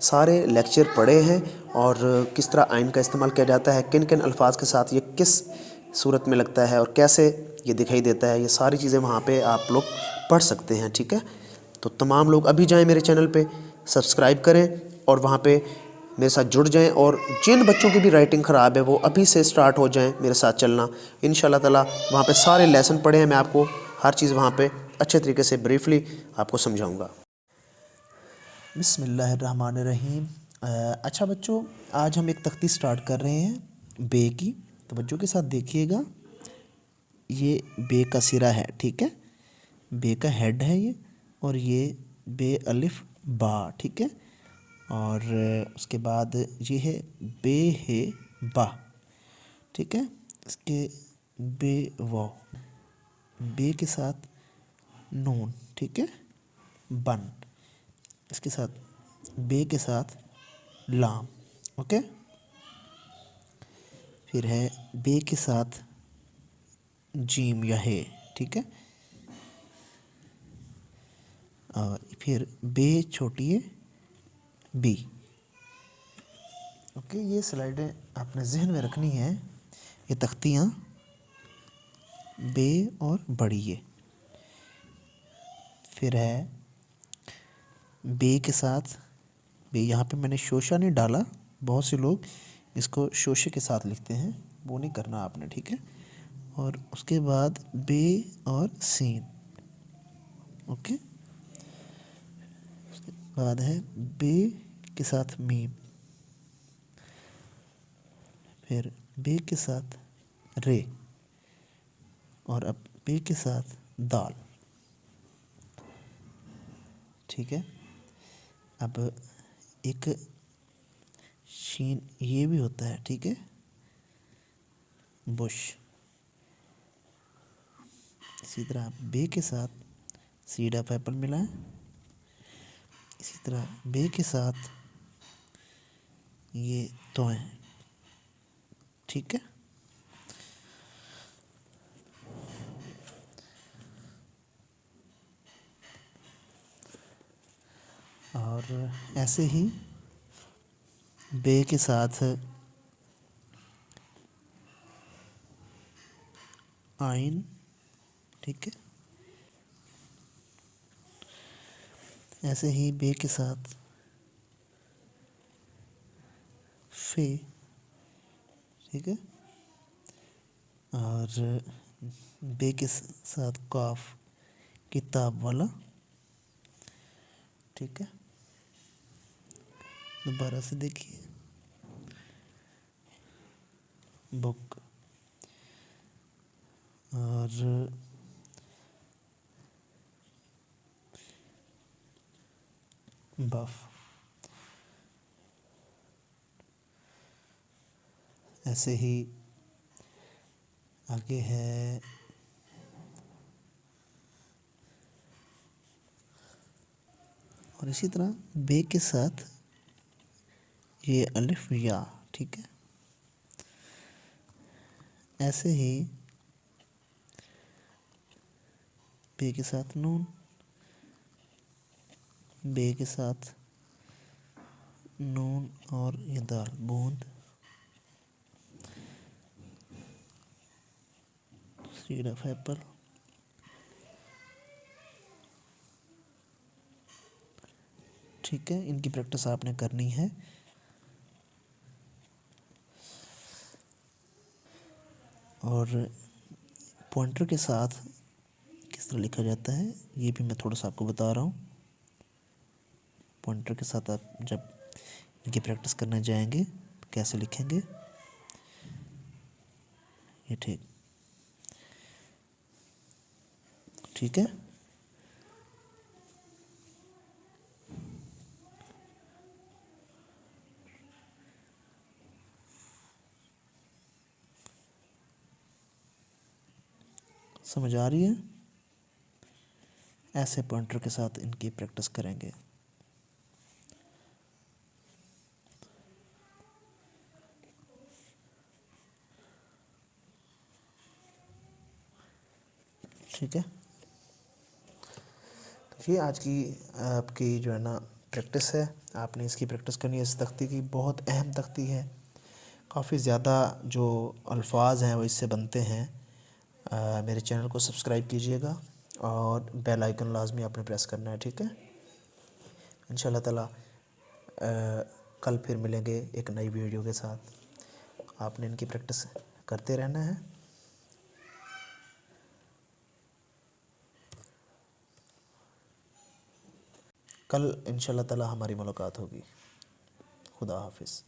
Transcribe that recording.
सारे लेक्चर पढ़े हैं और किस तरह आइन का इस्तेमाल किया जाता है, किन किन अल्फाज के साथ ये किस सूरत में लगता है और कैसे ये दिखाई देता है, ये सारी चीज़ें वहाँ पे आप लोग पढ़ सकते हैं। ठीक है, तो तमाम लोग अभी जाएं मेरे चैनल पे, सब्सक्राइब करें और वहाँ पे मेरे साथ जुड़ जाएं। और जिन बच्चों की भी राइटिंग ख़राब है वो अभी से स्टार्ट हो जाएं मेरे साथ चलना, इंशाल्लाह ताला। वहाँ पे सारे लेसन पढ़े हैं, मैं आपको हर चीज़ वहाँ पे अच्छे तरीके से ब्रीफली आपको समझाऊँगा। बिस्मिल्लाहिर्रहमानिर्रहीम। अच्छा बच्चों, आज हम एक तख्ती स्टार्ट कर रहे हैं बे की। तो बच्चों के साथ देखिएगा, ये बे का सिरा है, ठीक है, बे का हेड है ये, और ये बे अलिफ बा, ठीक है। और उसके बाद ये है बे है बा, ठीक है। इसके बे वो, बे के साथ नून, ठीक है, बन। इसके साथ बे के साथ लाम, ओके। फिर है बे के साथ जीम या है, ठीक है। और फिर बे छोटी है बी, ओके। ये स्लाइडें आपने जहन में रखनी है, ये तख्तियाँ बे और बड़ी है। फिर है बे के साथ बे, यहाँ पे मैंने शोशा नहीं डाला, बहुत से लोग इसको शोशे के साथ लिखते हैं, वो नहीं करना आपने, ठीक है। और उसके बाद बे और सीन, ओके। उसके बाद है बे के साथ मीम, फिर बे के साथ रे, और अब बे के साथ दाल, ठीक है। अब एक शीन ये भी होता है, ठीक है, बुश। इसी तरह बे के साथ सीड ऑफ एप्पल मिला है। इसी तरह बे के साथ ये तो है, ठीक है। और ऐसे ही बे के साथ आइन, ठीक है। ऐसे ही बे के साथ फे, ठीक है। और बे के साथ काफ, किताब वाला, ठीक है। दोबारा से देखिए, बुक। और बफ। ऐसे ही आगे है और इसी तरह बे के साथ ये अलिफ या, ठीक है। ऐसे ही बे के साथ नून, बे के साथ नून और ये दाल, बूंद। सीड ऑफ एप्पल, ठीक है। इनकी प्रैक्टिस आपने करनी है। और पॉइंटर के साथ किस तरह लिखा जाता है ये भी मैं थोड़ा सा आपको बता रहा हूँ। पॉइंटर के साथ आप जब इनकी प्रैक्टिस करने जाएंगे तो कैसे लिखेंगे, ये ठीक है। समझ आ रही है? ऐसे पॉइंटर के साथ इनकी प्रैक्टिस करेंगे। ठीक है, तो ये आज की आपकी जो है ना प्रैक्टिस है। आपने इसकी प्रैक्टिस करनी है। इस तख्ती की बहुत अहम तख्ती है, काफ़ी ज़्यादा जो अल्फाज हैं वो इससे बनते हैं। मेरे चैनल को सब्सक्राइब कीजिएगा और बेल आइकन लाजमी आपने प्रेस करना है, ठीक है। इंशाल्लाह ताला कल फिर मिलेंगे एक नई वीडियो के साथ। आपने इनकी प्रैक्टिस करते रहना है। कल इंशाल्लाह ताला हमारी मुलाकात होगी। खुदा हाफिज़।